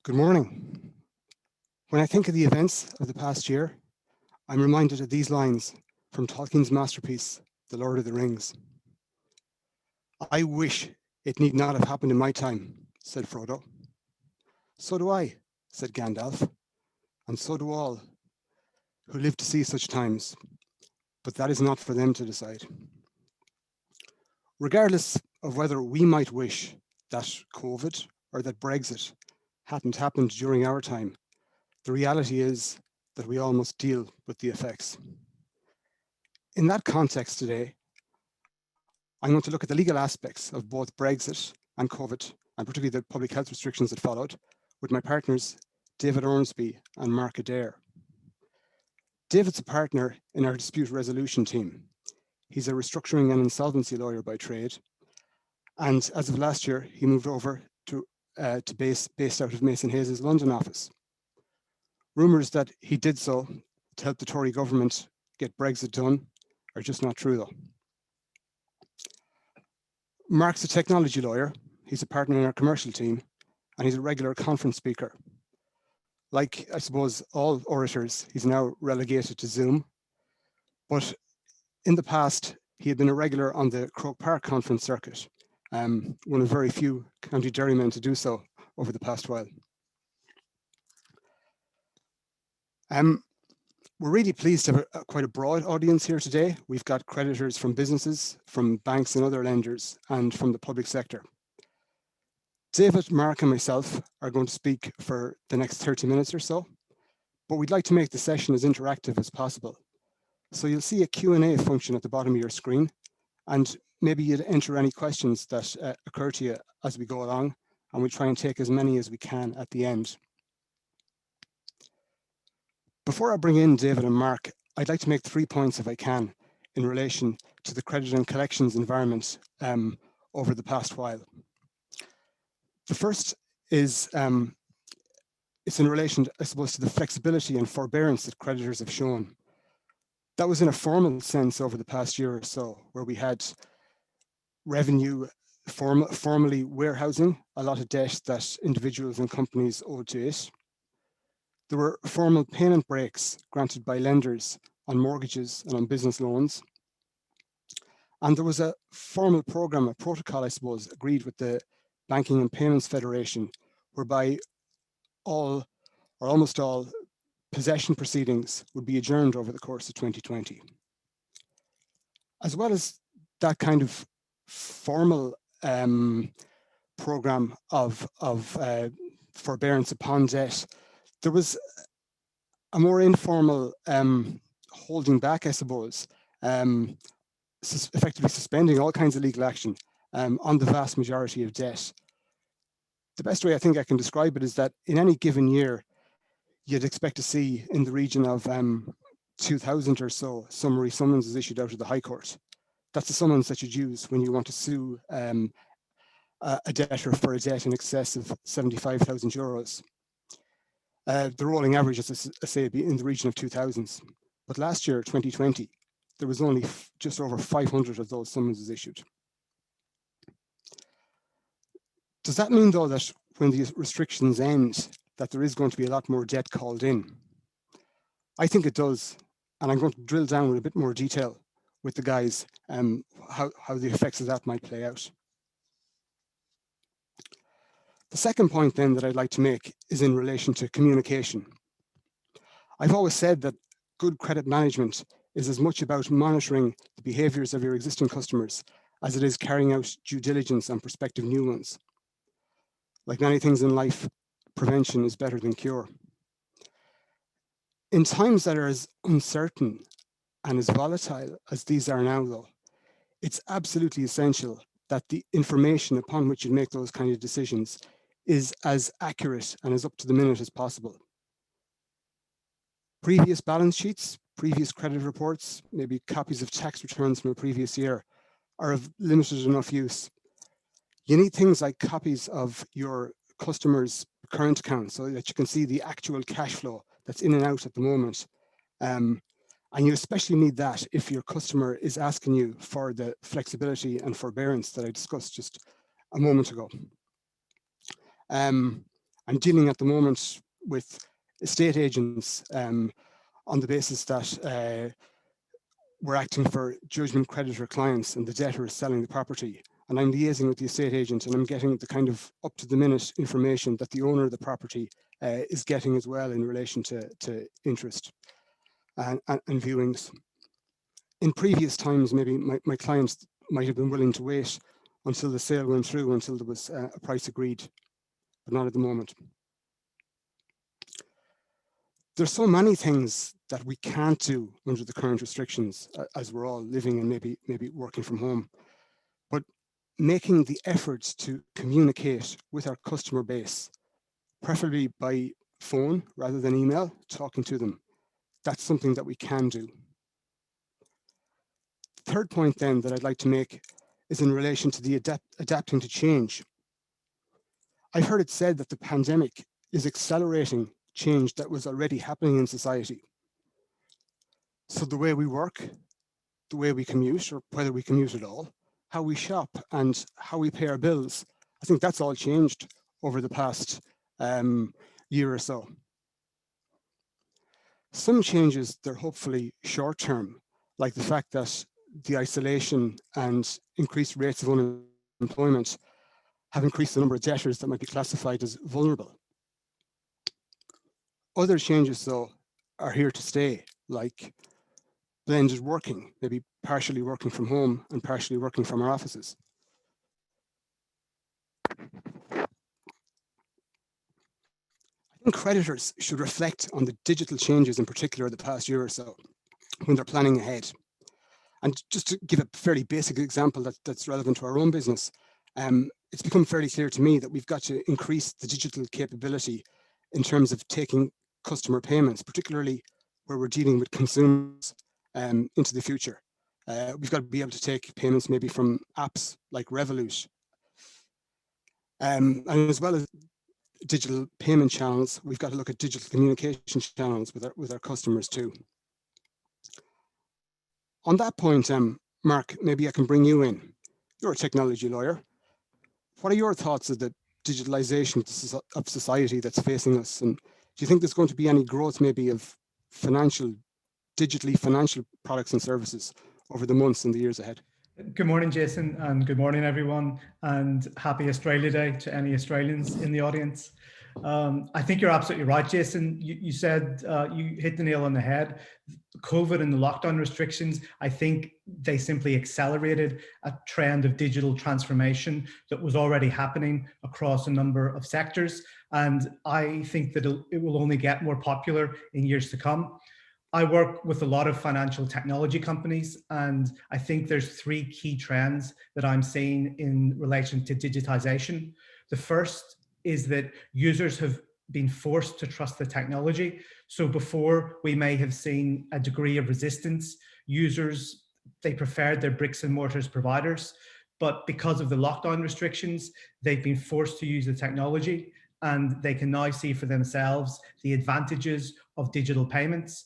Good morning. When I think of the events of the past year, I'm reminded of these lines from Tolkien's masterpiece, The Lord of the Rings. "I wish it need not have happened in my time," said Frodo. "So do I," said Gandalf, "and so do all who live to see such times, but that is not for them to decide." Regardless of whether we might wish that COVID or that Brexit hadn't happened during our time, the reality is that we all must deal with the effects. In that context today, I'm going to look at the legal aspects of both Brexit and COVID, and particularly the public health restrictions that followed, with my partners, David Ormsby and Mark Adair. David's a partner in our dispute resolution team. He's a restructuring and insolvency lawyer by trade, and as of last year, he moved over to based out of Mason Hayes' London office. Rumours that he did so to help the Tory government get Brexit done are just not true, though. Mark's a technology lawyer. He's a partner in our commercial team, and he's a regular conference speaker. Like, I suppose, all orators, he's now relegated to Zoom. But in the past, he had been a regular on the Croke Park conference circuit, one of very few County Derrymen to do so over the past while. We're really pleased to have quite a broad audience here today. We've got creditors from businesses, from banks and other lenders, and from the public sector. David, Mark, and myself are going to speak for the next 30 minutes or so, but we'd like to make the session as interactive as possible. So you'll see a Q&A function at the bottom of your screen, and maybe you'd enter any questions that occur to you as we go along, and we'll try and take as many as we can at the end. Before I bring in David and Mark, I'd like to make 3 points, if I can, in relation to the credit and collections environment over the past while. The first is it's in relation, I suppose, to the flexibility and forbearance that creditors have shown. That was in a formal sense over the past year or so, where we had revenue formally warehousing a lot of debt that individuals and companies owed to it. There were formal payment breaks granted by lenders on mortgages and on business loans. And there was a formal program, a protocol, I suppose, agreed with the Banking and Payments Federation, whereby all or almost all possession proceedings would be adjourned over the course of 2020. As well as that kind of formal program of forbearance upon debt, there was a more informal holding back, I suppose, effectively suspending all kinds of legal action on the vast majority of debt. The best way I think I can describe it is that in any given year, you'd expect to see in the region of 2,000 or so summary summonses issued out of the High Court. That's the summons that you'd use when you want to sue a debtor for a debt in excess of 75,000 euros. The rolling average, as I say, would be in the region of 2,000s. But last year, 2020, there was only just over 500 of those summonses issued. Does that mean, though, that when the restrictions end, that there is going to be a lot more debt called in? I think it does, and I'm going to drill down with a bit more detail with the guys how the effects of that might play out. The second point then that I'd like to make is in relation to communication. I've always said that good credit management is as much about monitoring the behaviours of your existing customers as it is carrying out due diligence on prospective new ones. Like many things in life, prevention is better than cure. In times that are as uncertain and as volatile as these are now, though, it's absolutely essential that the information upon which you make those kind of decisions is as accurate and as up to the minute as possible. Previous balance sheets, previous credit reports, maybe copies of tax returns from a previous year are of limited enough use. You need things like copies of your customers' current account so that you can see the actual cash flow that's in and out at the moment. And you especially need that if your customer is asking you for the flexibility and forbearance that I discussed just a moment ago. And I'm dealing at the moment with estate agents on the basis that we're acting for judgment creditor clients and the debtor is selling the property. And I'm liaising with the estate agent and I'm getting the kind of up-to-the-minute information that the owner of the property is getting as well in relation to interest and viewings. In previous times, maybe my clients might have been willing to wait until the sale went through, until there was a price agreed, but not at the moment. There's so many things that we can't do under the current restrictions as we're all living and maybe working from home. But making the efforts to communicate with our customer base, preferably by phone rather than email, talking to them, that's something that we can do. The third point then that I'd like to make is in relation to the adapting to change. I've heard it said that the pandemic is accelerating change that was already happening in society. So the way we work, the way we commute, or whether we commute at all, how we shop and how we pay our bills, I think that's all changed over the past year or so. Some changes, they're hopefully short-term, like the fact that the isolation and increased rates of unemployment have increased the number of debtors that might be classified as vulnerable. Other changes, though, are here to stay, like blended working, maybe partially working from home and partially working from our offices. I think creditors should reflect on the digital changes in particular the past year or so when they're planning ahead. And just to give a fairly basic example that's relevant to our own business, it's become fairly clear to me that we've got to increase the digital capability in terms of taking customer payments, particularly where we're dealing with consumers into the future. We've got to be able to take payments maybe from apps like Revolut. And as well as digital payment channels, we've got to look at digital communication channels with our customers too. On that point, Mark, maybe I can bring you in. You're a technology lawyer. What are your thoughts of the digitalization of society that's facing us? And do you think there's going to be any growth maybe of digitally financial products and services over the months and the years ahead? Good morning, Jason, and good morning, everyone, and happy Australia Day to any Australians in the audience. I think you're absolutely right, Jason. You said, you hit the nail on the head. COVID and the lockdown restrictions, I think they simply accelerated a trend of digital transformation that was already happening across a number of sectors. And I think that it will only get more popular in years to come. I work with a lot of financial technology companies, and I think there's three key trends that I'm seeing in relation to digitization. The first is that users have been forced to trust the technology. So before, we may have seen a degree of resistance. Users, they preferred their bricks and mortars providers, but because of the lockdown restrictions, they've been forced to use the technology, and they can now see for themselves the advantages of digital payments.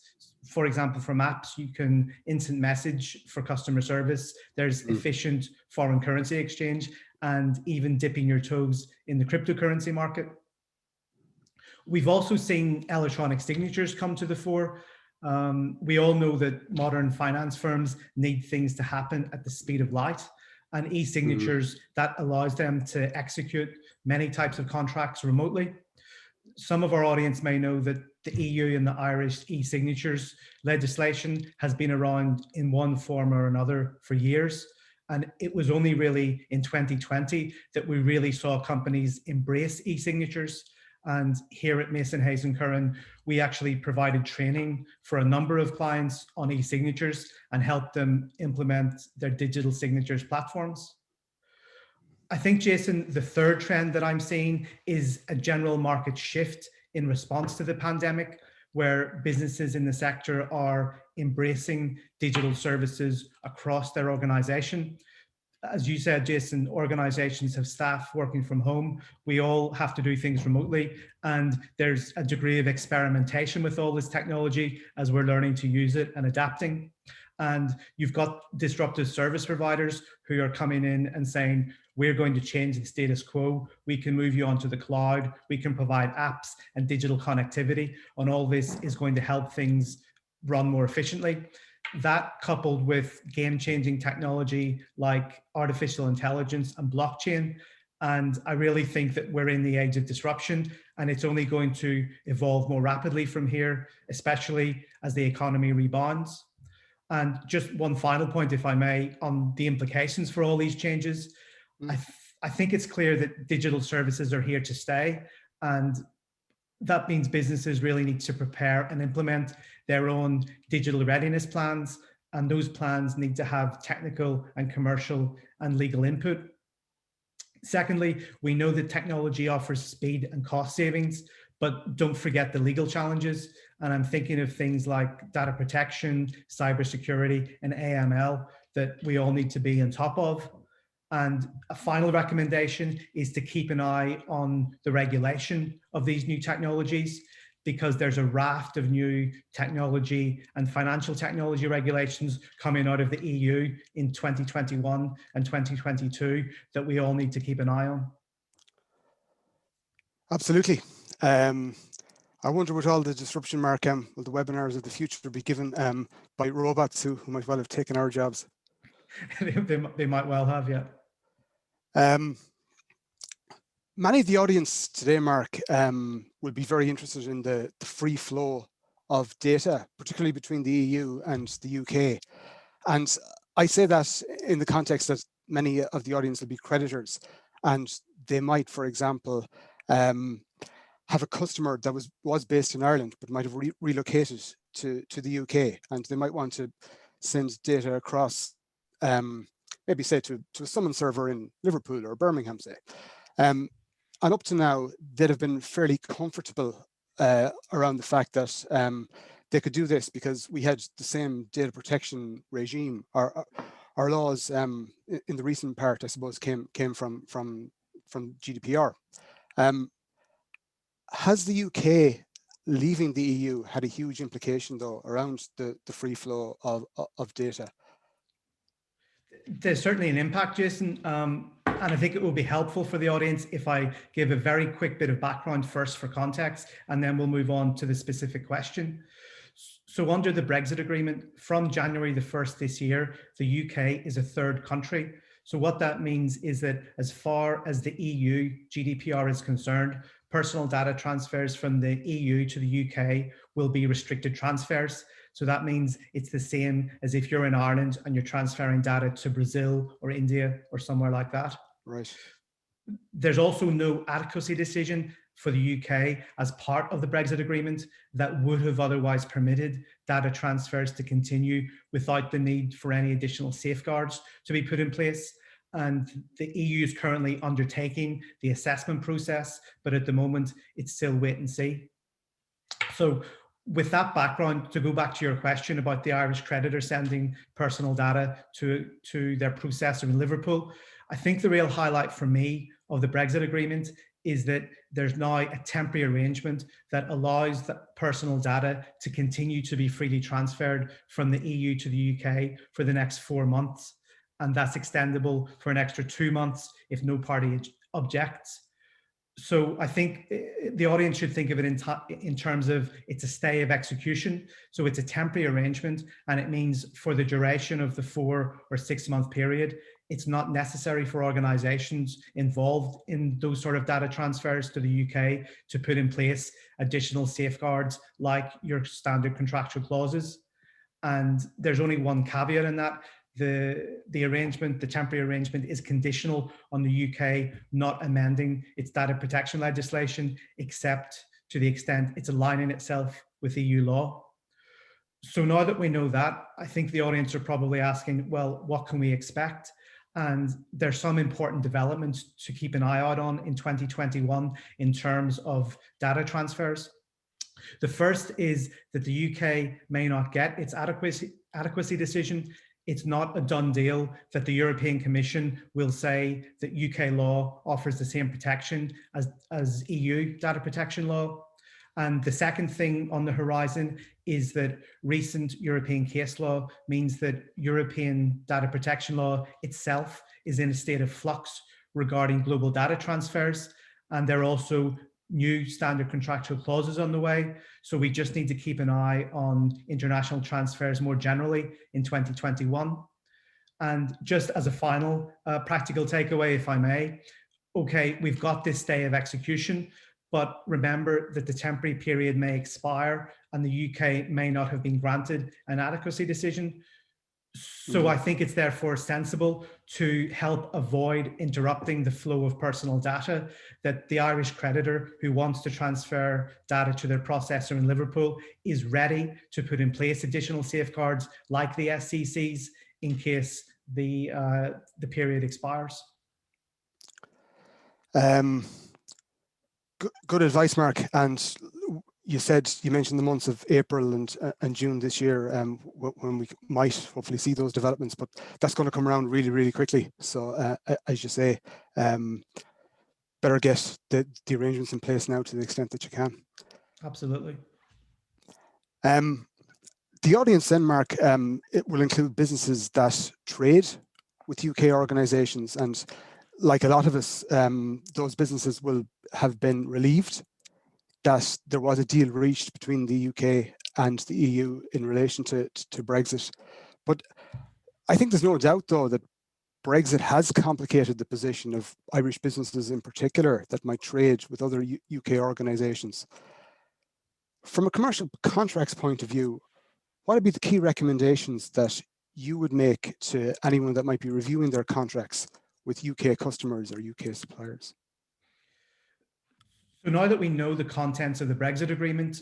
For example, from apps, you can instant message for customer service. There's efficient foreign currency exchange, and even dipping your toes in the cryptocurrency market. We've also seen electronic signatures come to the fore. We all know that modern finance firms need things to happen at the speed of light, and e-signatures, that allows them to execute many types of contracts remotely. Some of our audience may know that the EU and the Irish e-signatures legislation has been around in one form or another for years. And it was only really in 2020 that we really saw companies embrace e-signatures. And here at Mason Hayes & Curran, we actually provided training for a number of clients on e-signatures and helped them implement their digital signatures platforms. I think, Jason, the third trend that I'm seeing is a general market shift in response to the pandemic, where businesses in the sector are embracing digital services across their organization. As you said, Jason, organizations have staff working from home. We all have to do things remotely, and there's a degree of experimentation with all this technology as we're learning to use it and adapting. And you've got disruptive service providers who are coming in and saying, we're going to change the status quo. We can move you onto the cloud. We can provide apps and digital connectivity. And all this is going to help things run more efficiently. That, coupled with game-changing technology like artificial intelligence and blockchain. And I really think that we're in the age of disruption, and it's only going to evolve more rapidly from here, especially as the economy rebounds. And just one final point, if I may, on the implications for all these changes. I think it's clear that digital services are here to stay, and that means businesses really need to prepare and implement their own digital readiness plans, and those plans need to have technical and commercial and legal input. Secondly, we know that technology offers speed and cost savings, but don't forget the legal challenges. And I'm thinking of things like data protection, cybersecurity, and AML that we all need to be on top of. And a final recommendation is to keep an eye on the regulation of these new technologies, because there's a raft of new technology and financial technology regulations coming out of the EU in 2021 and 2022 that we all need to keep an eye on. Absolutely. I wonder what all the disruption, Mark, will the webinars of the future be given by robots who might well have taken our jobs? They might well have, yeah. Many of the audience today, Mark, will be very interested in the free flow of data, particularly between the EU and the UK. And I say that in the context that many of the audience will be creditors, and they might, for example, have a customer that was based in Ireland but might have relocated to the UK, and they might want to send data across, maybe say to a summon server in Liverpool or Birmingham, say. And up to now, they'd have been fairly comfortable around the fact that they could do this because we had the same data protection regime. Our laws in the recent part, I suppose, came from GDPR. Has the UK leaving the EU had a huge implication, though, around the free flow of data? There's certainly an impact, Jason, and I think it will be helpful for the audience if I give a very quick bit of background first for context, and then we'll move on to the specific question. So under the Brexit agreement, from January the 1st this year, the UK is a third country. So what that means is that as far as the EU GDPR is concerned, personal data transfers from the EU to the UK will be restricted transfers. So that means it's the same as if you're in Ireland and you're transferring data to Brazil or India or somewhere like that. Right. There's also no adequacy decision for the UK as part of the Brexit agreement that would have otherwise permitted data transfers to continue without the need for any additional safeguards to be put in place. And the EU is currently undertaking the assessment process, but at the moment it's still wait and see. So with that background, to go back to your question about the Irish creditor sending personal data to their processor in Liverpool, I think the real highlight for me of the Brexit agreement is that there's now a temporary arrangement that allows that personal data to continue to be freely transferred from the EU to the UK for the next 4 months. And that's extendable for an extra 2 months if no party objects. So I think the audience should think of it in terms of it's a stay of execution. So it's a temporary arrangement, and it means for the duration of the 4 or 6 month period, it's not necessary for organizations involved in those sort of data transfers to the UK to put in place additional safeguards like your standard contractual clauses. And there's only one caveat in that. The arrangement, the temporary arrangement, is conditional on the UK not amending its data protection legislation, except to the extent it's aligning itself with EU law. So now that we know that, I think the audience are probably asking, well, what can we expect? And there's some important developments to keep an eye out on in 2021 in terms of data transfers. The first is that the UK may not get its adequacy decision. It's not a done deal that the European Commission will say that UK law offers the same protection as EU data protection law. And the second thing on the horizon is that recent European case law means that European data protection law itself is in a state of flux, regarding global data transfers, and there are also new standard contractual clauses on the way. So we just need to keep an eye on international transfers more generally in 2021. And just as a final practical takeaway, if I may, okay, we've got this day of execution, but remember that the temporary period may expire and the UK may not have been granted an adequacy decision. So I think it's therefore sensible to help avoid interrupting the flow of personal data, that the Irish creditor who wants to transfer data to their processor in Liverpool is ready to put in place additional safeguards like the SCCs in case the period expires. Good advice, Mark. And you mentioned the months of April and June this year, when we might hopefully see those developments, but that's going to come around really, really quickly. So as you say, better get the arrangements in place now to the extent that you can. Absolutely. The audience then, Mark, it will include businesses that trade with UK organisations, and like a lot of us, those businesses will have been relieved that there was a deal reached between the UK and the EU in relation to Brexit. But I think there's no doubt, though, that Brexit has complicated the position of Irish businesses in particular that might trade with other UK organisations. From a commercial contracts point of view, what would be the key recommendations that you would make to anyone that might be reviewing their contracts with UK customers or UK suppliers? So now that we know the contents of the Brexit agreement,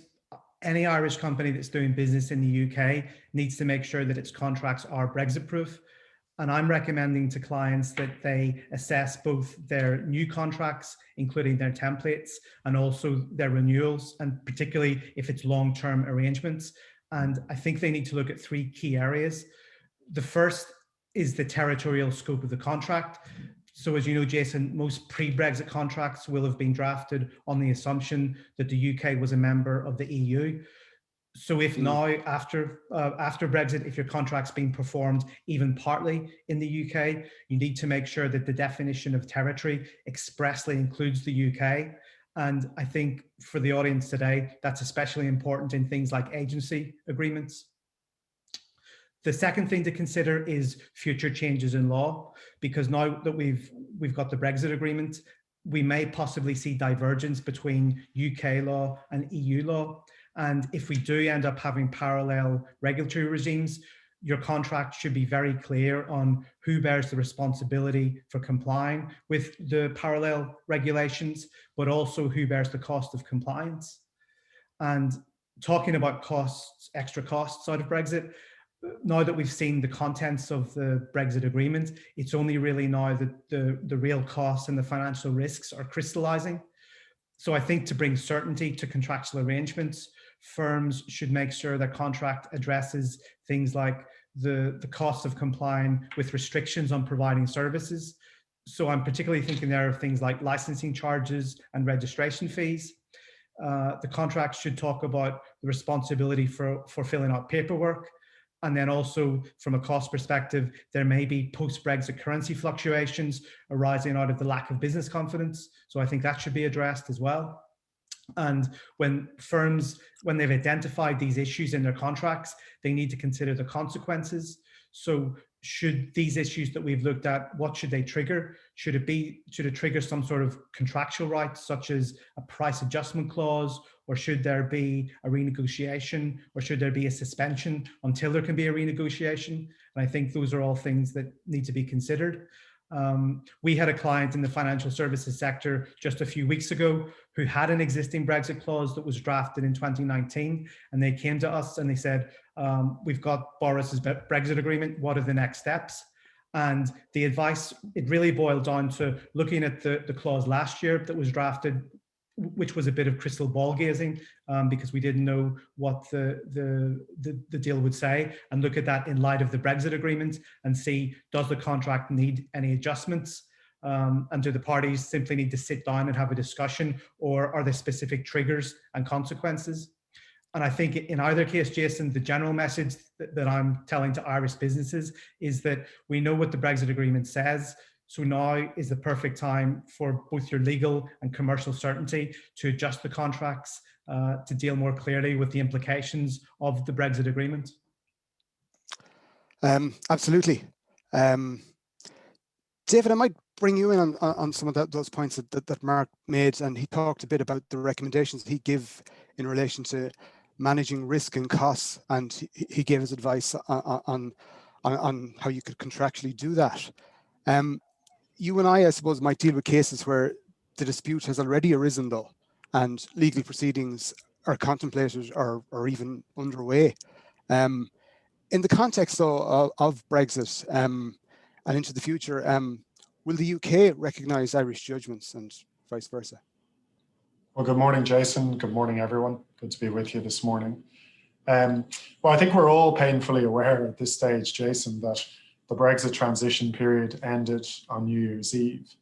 any Irish company that's doing business in the UK needs to make sure that its contracts are Brexit proof. And I'm recommending to clients that they assess both their new contracts, including their templates, and also their renewals, and particularly if it's long-term arrangements. And I think they need to look at three key areas. The first is the territorial scope of the contract. So as you know, Jason, most pre-Brexit contracts will have been drafted on the assumption that the UK was a member of the EU. So if now, after Brexit, if your contract's being performed even partly in the UK, you need to make sure that the definition of territory expressly includes the UK. And I think for the audience today, that's especially important in things like agency agreements. The second thing to consider is future changes in law, because now that we've got the Brexit agreement, we may possibly see divergence between UK law and EU law. And if we do end up having parallel regulatory regimes, your contract should be very clear on who bears the responsibility for complying with the parallel regulations, but also who bears the cost of compliance. And talking about costs, extra costs out of Brexit, now that we've seen the contents of the Brexit agreement, it's only really now that the real costs and the financial risks are crystallizing. So I think to bring certainty to contractual arrangements, firms should make sure their contract addresses things like the cost of complying with restrictions on providing services. So I'm particularly thinking there of things like licensing charges and registration fees. The contract should talk about the responsibility for filling out paperwork. And then also from a cost perspective, there may be post-Brexit currency fluctuations arising out of the lack of business confidence. So I think that should be addressed as well. And when firms, when they've identified these issues in their contracts, they need to consider the consequences. So should these issues that we've looked at, what should they trigger? Should it trigger some sort of contractual right, such as a price adjustment clause, or should there be a renegotiation, or should there be a suspension until there can be a renegotiation? And I think those are all things that need to be considered. We had a client in the financial services sector just a few weeks ago who had an existing Brexit clause that was drafted in 2019, and they came to us and they said, we've got Boris's Brexit agreement, what are the next steps? And the advice, it really boiled down to looking at the clause last year that was drafted, which was a bit of crystal ball gazing, because we didn't know what the deal would say, and look at that in light of the Brexit agreement and see, does the contract need any adjustments? And do the parties simply need to sit down and have a discussion, or are there specific triggers and consequences? And I think in either case, Jason, the general message that I'm telling to Irish businesses is that we know what the Brexit agreement says. So now is the perfect time for both your legal and commercial certainty to adjust the contracts to deal more clearly with the implications of the Brexit agreement? Absolutely. David, I might bring you in on some of those points that Mark made, and he talked a bit about the recommendations he give in relation to managing risk and costs, and he gave his advice on how you could contractually do that. You and I suppose, might deal with cases where the dispute has already arisen, though, and legal proceedings are contemplated or even underway. In the context, though, of Brexit and into the future, will the UK recognise Irish judgments and vice versa? Well, good morning, Jason. Good morning, everyone. Good to be with you this morning. Well, I think we're all painfully aware at this stage, Jason, that the Brexit transition period ended on New Year's Eve.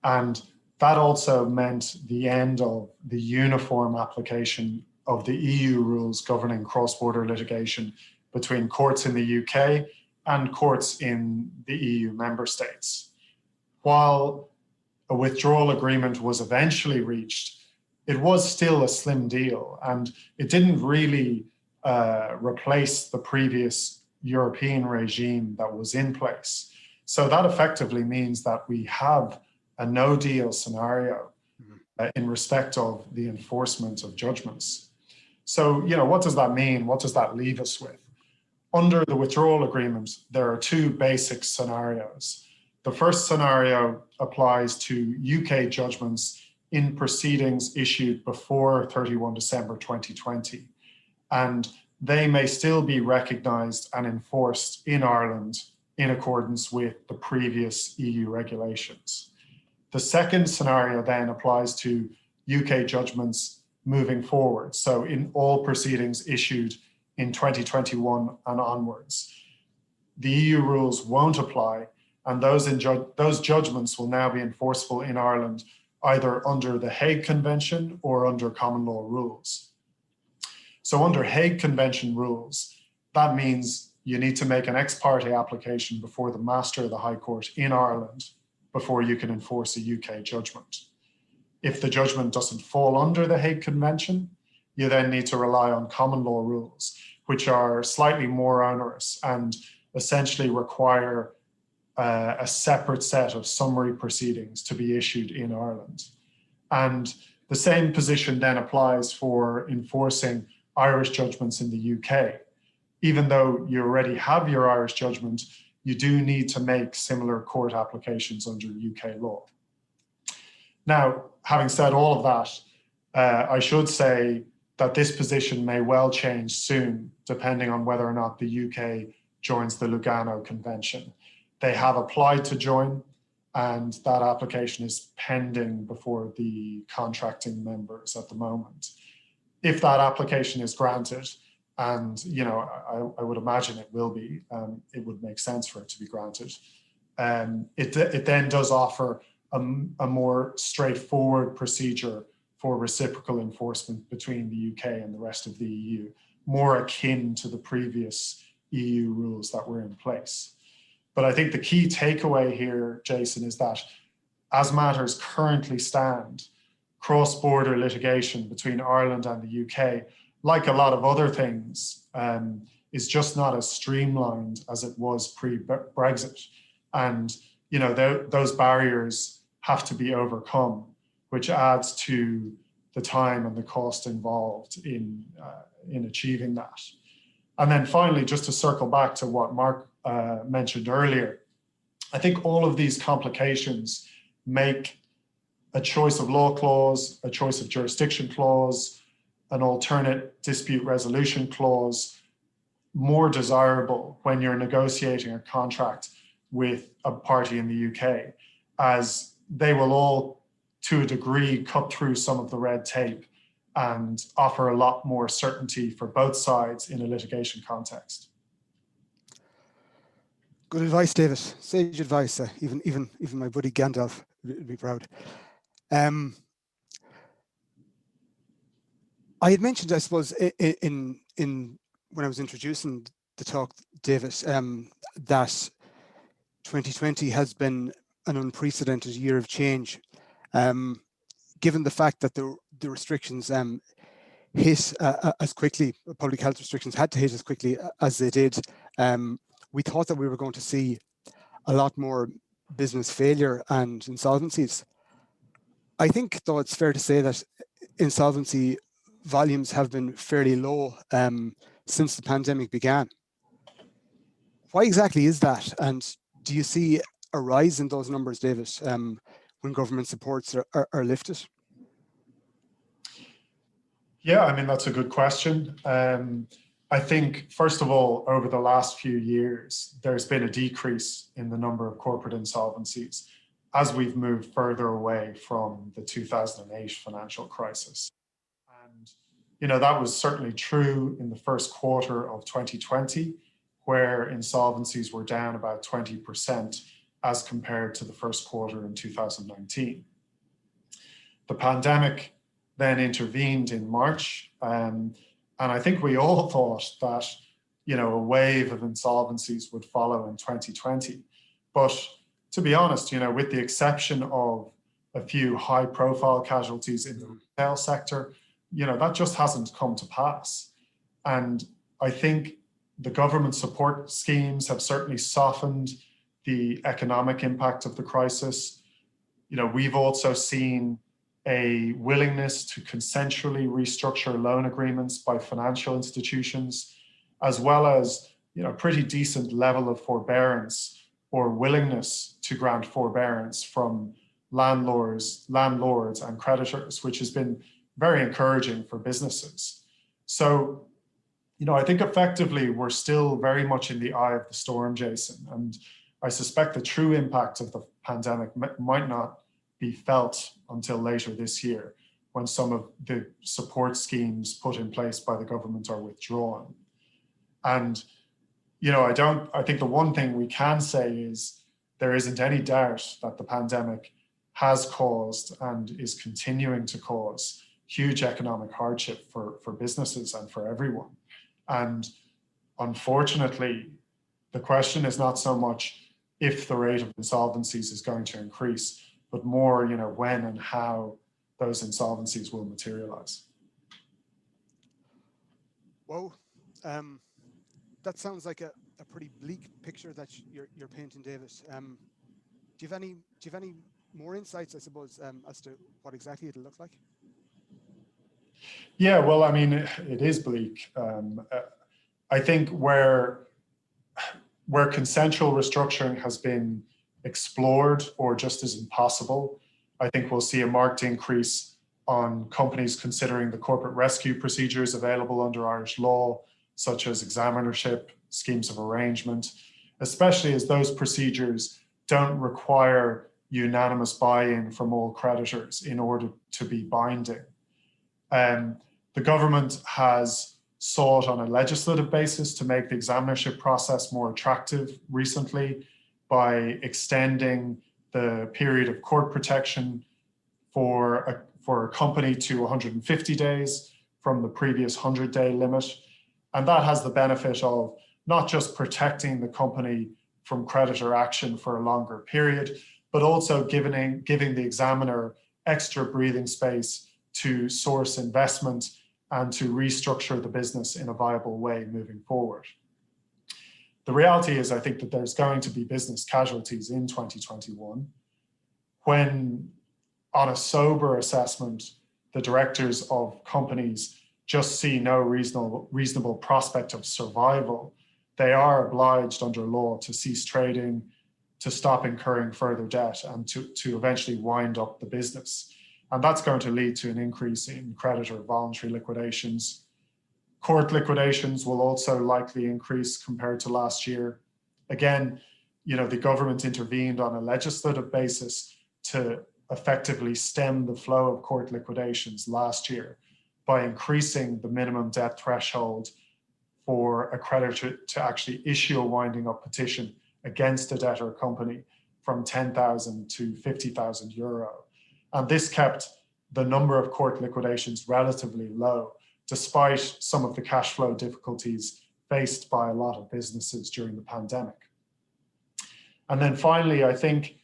And that also meant the end of the uniform application of the EU rules governing cross-border litigation between courts in the UK and courts in the EU member states. While a withdrawal agreement was eventually reached, it was still a slim deal, and it didn't really replace the previous European regime that was in place. So that effectively means that we have a no-deal scenario in respect of the enforcement of judgments. So, what does that mean? What does that leave us with? Under the withdrawal agreement, there are two basic scenarios. The first scenario applies to UK judgments in proceedings issued before 31 December 2020, and they may still be recognised and enforced in Ireland in accordance with the previous EU regulations. The second scenario then applies to UK judgments moving forward, so in all proceedings issued in 2021 and onwards. The EU rules won't apply, and those judgments will now be enforceable in Ireland either under the Hague Convention or under common law rules. So under Hague Convention rules, that means you need to make an ex parte application before the Master of the High Court in Ireland before you can enforce a UK judgment. If the judgment doesn't fall under the Hague Convention, you then need to rely on common law rules, which are slightly more onerous and essentially require a separate set of summary proceedings to be issued in Ireland. And the same position then applies for enforcing Irish judgments in the UK. Even though you already have your Irish judgment, you do need to make similar court applications under UK law. Now, having said all of that, I should say that this position may well change soon, depending on whether or not the UK joins the Lugano Convention. They have applied to join, and that application is pending before the contracting members at the moment. If that application is granted, and I would imagine it will be, it would make sense for it to be granted. It then does offer a more straightforward procedure for reciprocal enforcement between the UK and the rest of the EU, more akin to the previous EU rules that were in place. But I think the key takeaway here, Jason, is that as matters currently stand, cross-border litigation between Ireland and the UK, like a lot of other things, is just not as streamlined as it was pre-Brexit. And those barriers have to be overcome, which adds to the time and the cost involved in achieving that. And then finally, just to circle back to what Mark mentioned earlier, I think all of these complications make a choice of law clause, a choice of jurisdiction clause, an alternate dispute resolution clause more desirable when you're negotiating a contract with a party in the UK, as they will all, to a degree, cut through some of the red tape and offer a lot more certainty for both sides in a litigation context. Good advice, David. Sage advice. Even my buddy Gandalf would be proud. I had mentioned, I suppose, in when I was introducing the talk, David, that 2020 has been an unprecedented year of change, given the fact that the restrictions hit as quickly, public health restrictions had to hit as quickly as they did. We thought that we were going to see a lot more business failure and insolvencies. I think, though, it's fair to say that insolvency volumes have been fairly low since the pandemic began. Why exactly is that? And do you see a rise in those numbers, David, when government supports are lifted? Yeah, I mean, that's a good question. I think, first of all, over the last few years, there's been a decrease in the number of corporate insolvencies as we've moved further away from the 2008 financial crisis. And, you know, that was certainly true in the first quarter of 2020, where insolvencies were down about 20% as compared to the first quarter in 2019. The pandemic then intervened in March, and I think we all thought that, you know, a wave of insolvencies would follow in 2020. But to be honest, you know, with the exception of a few high-profile casualties in the retail sector, you know, that just hasn't come to pass. And I think the government support schemes have certainly softened the economic impact of the crisis. You know, we've also seen a willingness to consensually restructure loan agreements by financial institutions, as well as, you know, pretty decent level of forbearance or willingness to grant forbearance from landlords and creditors, which has been very encouraging for businesses. So, you know, I think effectively we're still very much in the eye of the storm, Jason, and I suspect the true impact of the pandemic might not be felt until later this year, when some of the support schemes put in place by the government are withdrawn. And, you know, I think the one thing we can say is there isn't any doubt that the pandemic has caused and is continuing to cause huge economic hardship for businesses and for everyone. And unfortunately, the question is not so much if the rate of insolvencies is going to increase, but more, you know, when and how those insolvencies will materialize. Whoa, that sounds like a pretty bleak picture that you're painting, David. Do you have any more insights, I suppose, as to what exactly it'll look like? Yeah, well, I mean, it is bleak. I think where consensual restructuring has been explored or just isn't possible, I think we'll see a marked increase on companies considering the corporate rescue procedures available under Irish law, such as examinership, schemes of arrangement, especially as those procedures don't require unanimous buy-in from all creditors in order to be binding. The government has sought on a legislative basis to make the examinership process more attractive recently by extending the period of court protection for a company to 150 days from the previous 100-day limit. And that has the benefit of not just protecting the company from creditor action for a longer period, but also giving the examiner extra breathing space to source investment and to restructure the business in a viable way moving forward. The reality is, I think that there's going to be business casualties in 2021 when, on a sober assessment, the directors of companies just see no reasonable prospect of survival. They are obliged under law to cease trading, to stop incurring further debt, and to eventually wind up the business. And that's going to lead to an increase in creditor voluntary liquidations. Court liquidations will also likely increase compared to last year. Again, you know, the government intervened on a legislative basis to effectively stem the flow of court liquidations last year by increasing the minimum debt threshold for a creditor to actually issue a winding up petition against a debtor company from 10,000 to 50,000 euro. And this kept the number of court liquidations relatively low, despite some of the cash flow difficulties faced by a lot of businesses during the pandemic. And then finally, I think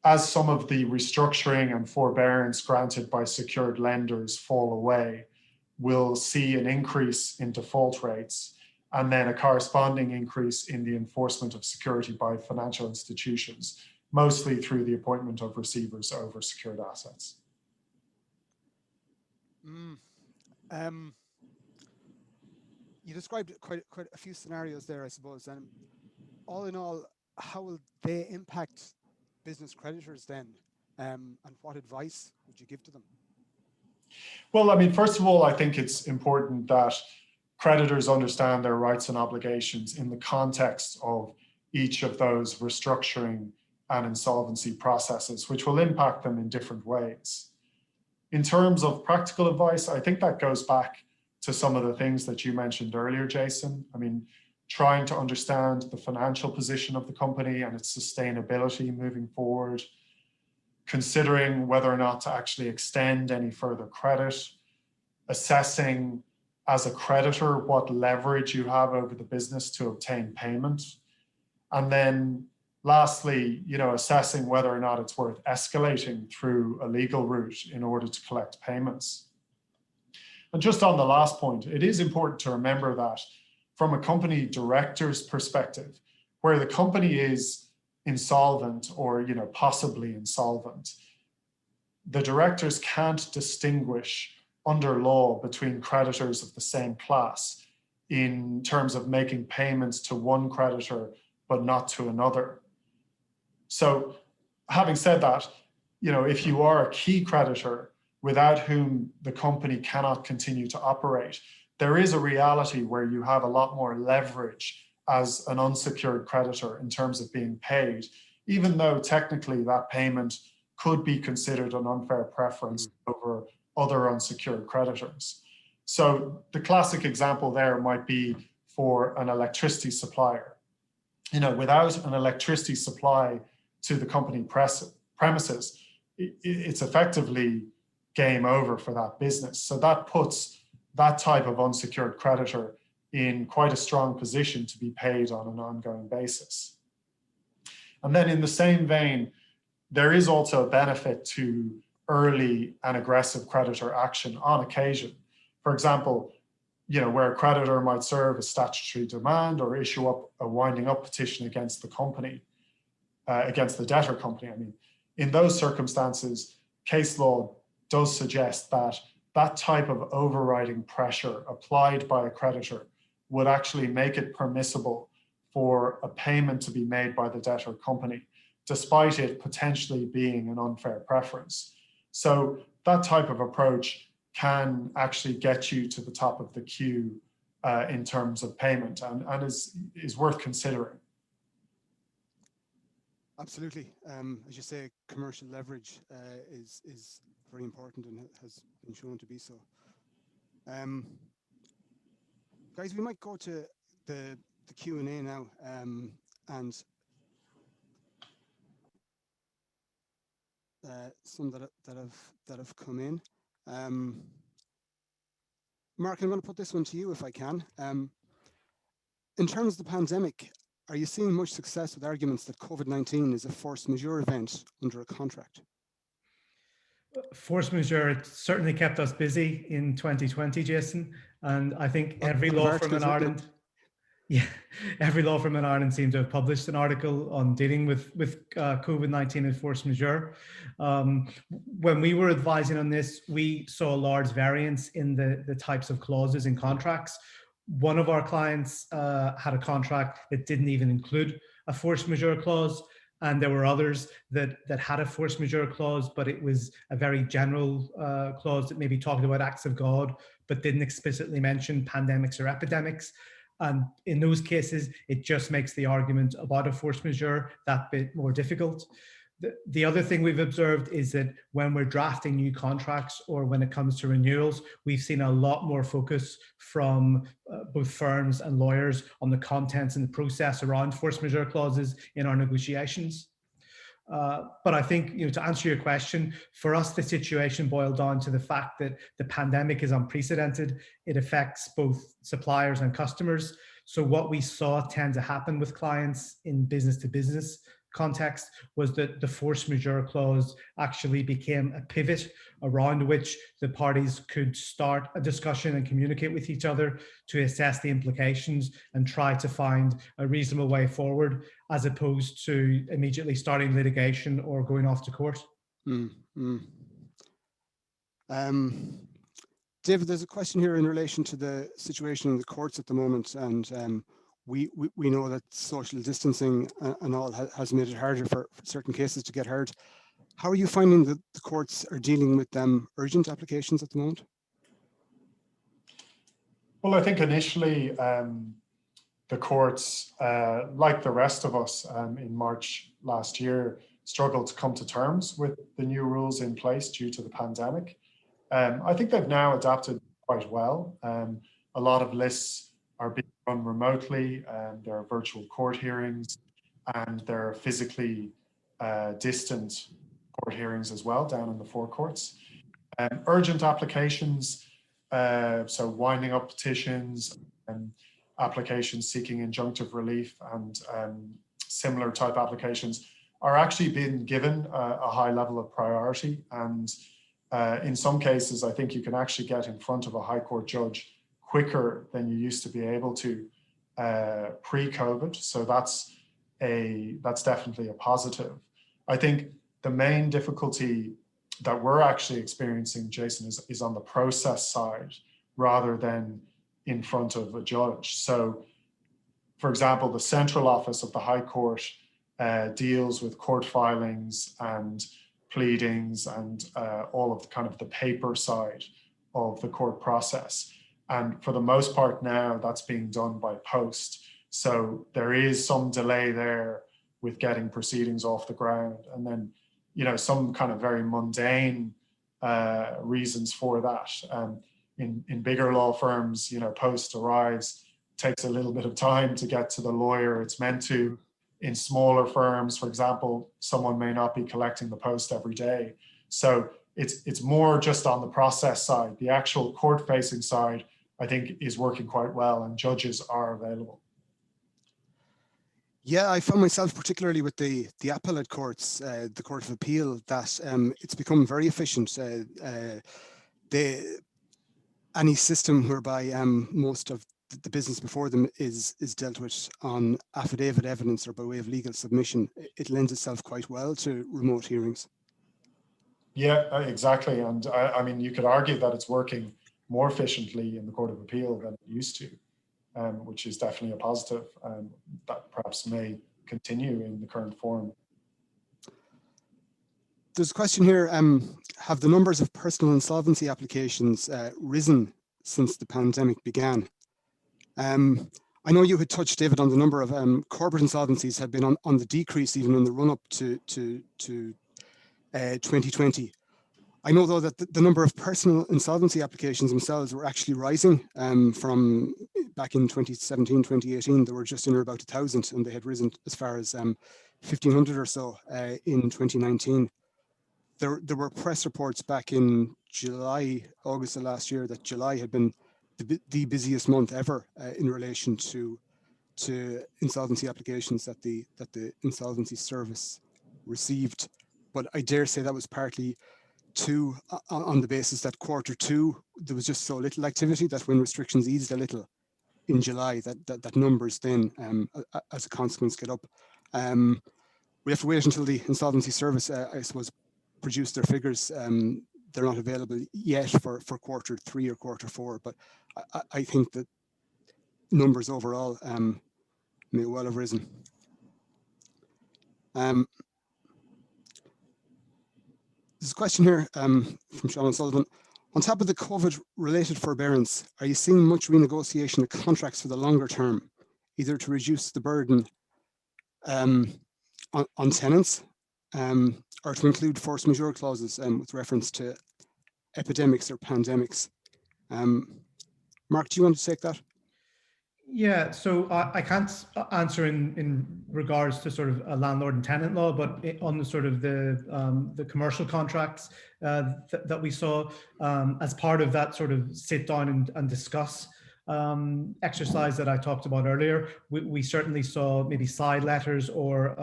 as some of the restructuring and forbearance granted by secured lenders fall away, we'll see an increase in default rates and then a corresponding increase in the enforcement of security by financial institutions, mostly through the appointment of receivers over secured assets. You described quite a few scenarios there, I suppose, and all in all, how will they impact business creditors then, and what advice would you give to them? Well, I mean, first of all, I think it's important that creditors understand their rights and obligations in the context of each of those restructuring and insolvency processes, which will impact them in different ways. In terms of practical advice, I think that goes back to some of the things that you mentioned earlier, Jason. I mean, trying to understand the financial position of the company and its sustainability moving forward, considering whether or not to actually extend any further credit, assessing as a creditor what leverage you have over the business to obtain payment, and then lastly, assessing whether or not it's worth escalating through a legal route in order to collect payments. And just on the last point, it is important to remember that from a company director's perspective, where the company is insolvent or possibly insolvent, the directors can't distinguish under law between creditors of the same class in terms of making payments to one creditor but not to another. So having said that, if you are a key creditor without whom the company cannot continue to operate, there is a reality where you have a lot more leverage as an unsecured creditor in terms of being paid, even though technically that payment could be considered an unfair preference over other unsecured creditors. So the classic example there might be for an electricity supplier. Without an electricity supply to the company premises, it's effectively game over for that business. So that puts that type of unsecured creditor in quite a strong position to be paid on an ongoing basis. And then in the same vein, there is also a benefit to early and aggressive creditor action on occasion. For example, where a creditor might serve a statutory demand or issue up a winding up petition against the company, against the debtor company. I mean, in those circumstances, case law does suggest that that type of overriding pressure applied by a creditor would actually make it permissible for a payment to be made by the debtor company, despite it potentially being an unfair preference. So that type of approach can actually get you to the top of the queue in terms of payment and is worth considering. Absolutely. As you say, commercial leverage is very important and has been shown to be so. Guys, we might go to the Q&A now, and some that have come in. Mark, I'm going to put this one to you if I can. In terms of the pandemic, are you seeing much success with arguments that COVID-19 is a force majeure event under a contract? Force majeure, it certainly kept us busy in 2020, Jason. And I think every law firm in Ireland, every law firm in Ireland seemed to have published an article on dealing with COVID-19 and force majeure. When we were advising on this, we saw a large variance in the types of clauses in contracts. One of our clients had a contract that didn't even include a force majeure clause, and there were others that had a force majeure clause, but it was a very general clause that maybe talked about acts of God, but didn't explicitly mention pandemics or epidemics. And in those cases, it just makes the argument about a force majeure that bit more difficult. The other thing we've observed is that when we're drafting new contracts or when it comes to renewals, we've seen a lot more focus from both firms and lawyers on the contents and the process around force majeure clauses in our negotiations. But I think, to answer your question, for us, the situation boiled down to the fact that the pandemic is unprecedented. It affects both suppliers and customers. So what we saw tend to happen with clients in business to business context was that the force majeure clause actually became a pivot around which the parties could start a discussion and communicate with each other to assess the implications and try to find a reasonable way forward, as opposed to immediately starting litigation or going off to court. David, there's a question here in relation to the situation in the courts at the moment, and we know that social distancing and all has made it harder for certain cases to get heard. How are you finding that the courts are dealing with urgent applications at the moment? Well, I think initially the courts, like the rest of us in March last year, struggled to come to terms with the new rules in place due to the pandemic. I think they've now adapted quite well. A lot of lists are being run remotely, and there are virtual court hearings, and there are physically distant court hearings as well down in the forecourts. Urgent applications, so winding up petitions and applications seeking injunctive relief and similar type applications are actually being given a high level of priority. And in some cases, I think you can actually get in front of a high court judge quicker than you used to be able to pre-COVID. So that's definitely a positive. I think the main difficulty that we're actually experiencing, Jason, is on the process side rather than in front of a judge. So, for example, the central office of the High Court deals with court filings and pleadings and all of the kind of the paper side of the court process. And for the most part now, that's being done by post. So there is some delay there with getting proceedings off the ground. And then, you know, some kind of very mundane reasons for that. In bigger law firms, you know, post arrives, takes a little bit of time to get to the lawyer it's meant to. In smaller firms, for example, someone may not be collecting the post every day. So it's more just on the process side. The actual court-facing side, I think, is working quite well, and judges are available. Yeah, I found myself, particularly with the appellate courts, the Court of Appeal, that it's become very efficient. Any system whereby most of the business before them is dealt with on affidavit evidence or by way of legal submission, it lends itself quite well to remote hearings. Yeah, exactly. And I mean, you could argue that it's working more efficiently in the Court of Appeal than it used to, which is definitely a positive, that perhaps may continue in the current form. There's a question here, have the numbers of personal insolvency applications risen since the pandemic began? I know you had touched, David, on the number of corporate insolvencies had been on the decrease even in the run-up to 2020. I know, though, that the number of personal insolvency applications themselves were actually rising from back in 2017, 2018. They were just under about 1,000, and they had risen as far as 1,500 or so in 2019. There were press reports back in August of last year, that July had been the busiest month ever in relation to insolvency applications that the insolvency service received. But I dare say that was partly on the basis that Q2 there was just so little activity that when restrictions eased a little in July, that numbers then as a consequence get up. We have to wait until the insolvency service, I suppose, produce their figures. They're not available yet for Q3 or Q4, but I think that numbers overall may well have risen. There's a question here from Sean Sullivan. On top of the COVID-related forbearance, are you seeing much renegotiation of contracts for the longer term, either to reduce the burden on tenants or to include force majeure clauses with reference to epidemics or pandemics? Mark, do you want to take that? Yeah, so I can't answer in regards to sort of a landlord and tenant law, but on the sort of the commercial contracts that we saw as part of that sort of sit down and discuss exercise that I talked about earlier, we certainly saw maybe side letters or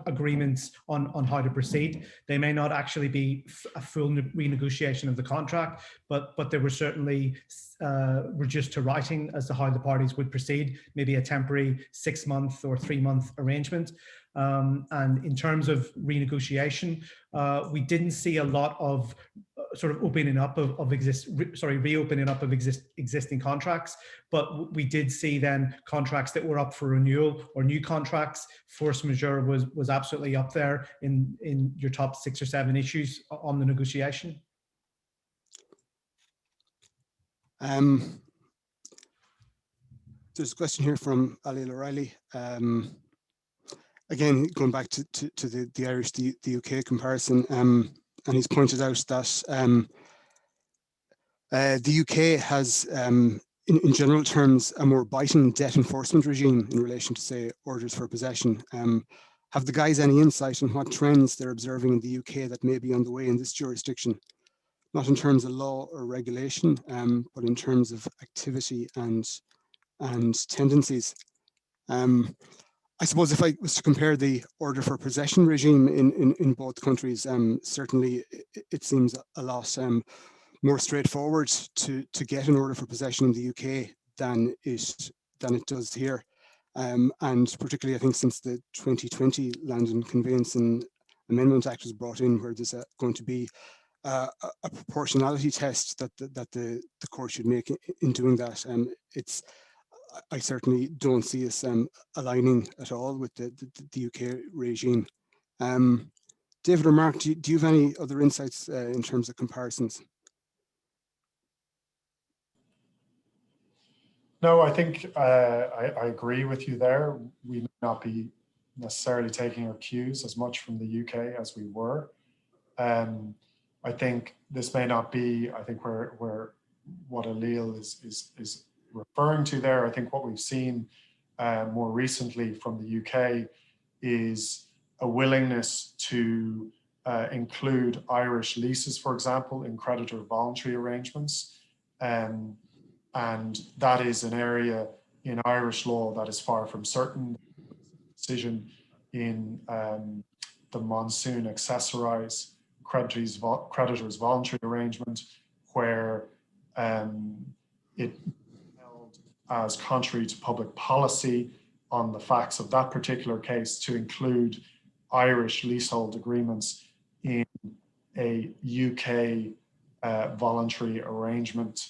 agreements on how to proceed. They may not actually be a full renegotiation of the contract, but they were certainly reduced to writing as to how the parties would proceed, maybe a temporary 6-month or 3-month arrangement. And in terms of renegotiation, we didn't see a lot of sort of opening up reopening up of existing contracts, but we did see then contracts that were up for renewal or new contracts. Force majeure was absolutely up there in your top 6 or 7 issues on the negotiation. There's a question here from Ali O'Reilly. Again, going back to the Irish, the UK comparison, and he's pointed out that the UK has, in general terms, a more biting debt enforcement regime in relation to, say, orders for possession. Have the guys any insight on what trends they're observing in the UK that may be on the way in this jurisdiction? Not in terms of law or regulation, but in terms of activity and tendencies. I suppose if I was to compare the order for possession regime in both countries, certainly it seems a lot more straightforward to get an order for possession in the UK than it does here. And particularly, I think, since the 2020 Land and Conveyancing Amendment Act was brought in, where there's going to be a proportionality test that the court should make in doing that. I certainly don't see us aligning at all with the UK regime. David or Mark, do you have any other insights in terms of comparisons? No, I think I agree with you there. We may not be necessarily taking our cues as much from the UK as we were. I think this may not be, I think where what Alil is referring to there. I think what we've seen more recently from the UK is a willingness to include Irish leases, for example, in creditor voluntary arrangements. And that is an area in Irish law that is far from certain. Decision in the Monsoon Accessorize Creditors voluntary arrangement, where it held as contrary to public policy on the facts of that particular case to include Irish leasehold agreements in a UK voluntary arrangement.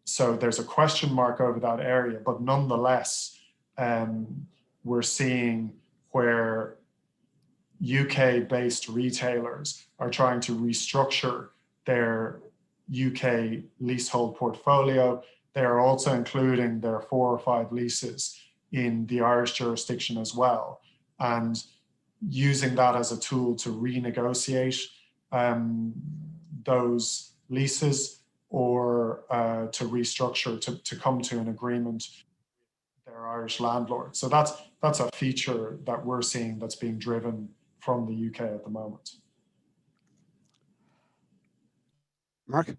So there's a question mark over that area, but nonetheless, we're seeing where UK-based retailers are trying to restructure their UK leasehold portfolio. They are also including their 4 or 5 leases in the Irish jurisdiction as well, and using that as a tool to renegotiate those leases or to restructure, to come to an agreement with their Irish landlord. So that's a feature that we're seeing that's being driven from the UK at the moment. Mark?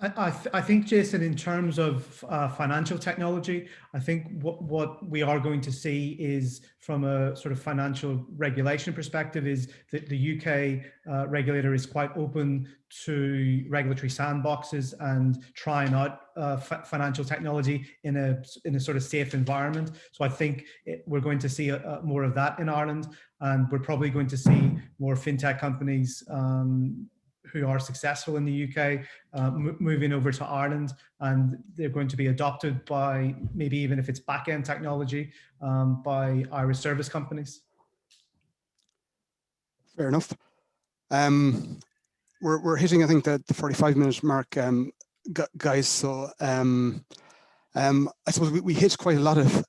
I think, Jason, in terms of financial technology, I think what we are going to see is, from a sort of financial regulation perspective, is that the UK regulator is quite open to regulatory sandboxes and trying out financial technology in a sort of safe environment. So I think we're going to see more of that in Ireland, and we're probably going to see more fintech companies who are successful in the UK moving over to Ireland, and they're going to be adopted by, maybe even if it's back-end technology, by Irish service companies. Fair enough. We're hitting, I think, the 45-minute mark, guys. So I suppose we hit quite a lot of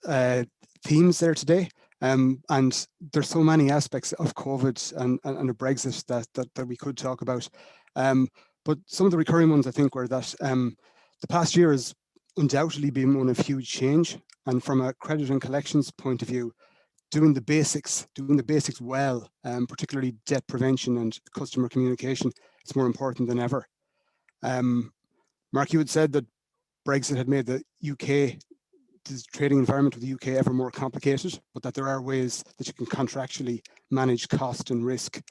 themes there today. And there's so many aspects of COVID and of Brexit that we could talk about. But some of the recurring ones, I think, were that the past year has undoubtedly been one of huge change. And from a credit and collections point of view, doing the basics well, particularly debt prevention and customer communication, it's more important than ever. Mark, you had said that Brexit had made the trading environment with the UK ever more complicated, but that there are ways that you can contractually manage cost and risk,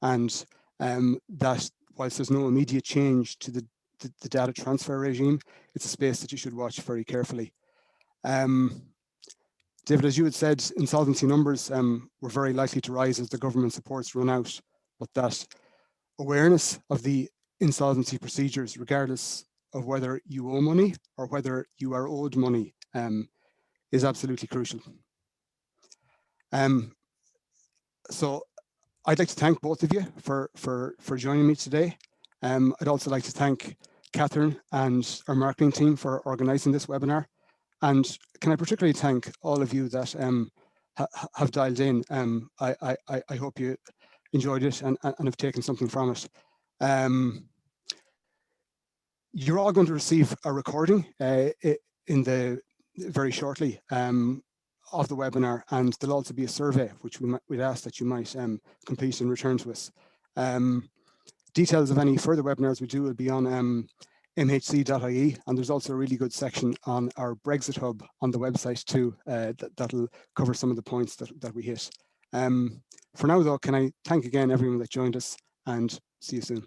and that whilst there's no immediate change to the data transfer regime, it's a space that you should watch very carefully. David, as you had said, insolvency numbers were very likely to rise as the government supports run out, but that awareness of the insolvency procedures, regardless of whether you owe money or whether you are owed money, is absolutely crucial. So I'd like to thank both of you for joining me today. I'd also like to thank Catherine and our marketing team for organising this webinar. And can I particularly thank all of you that have dialed in. I hope you enjoyed it and have taken something from it. You're all going to receive a recording very shortly of the webinar, and there'll also be a survey which we'd ask that you might complete and return to us. Details of any further webinars we do will be on mhc.ie, and there's also a really good section on our Brexit hub on the website too that'll cover some of the points that we hit. For now though, can I thank again everyone that joined us, and see you soon.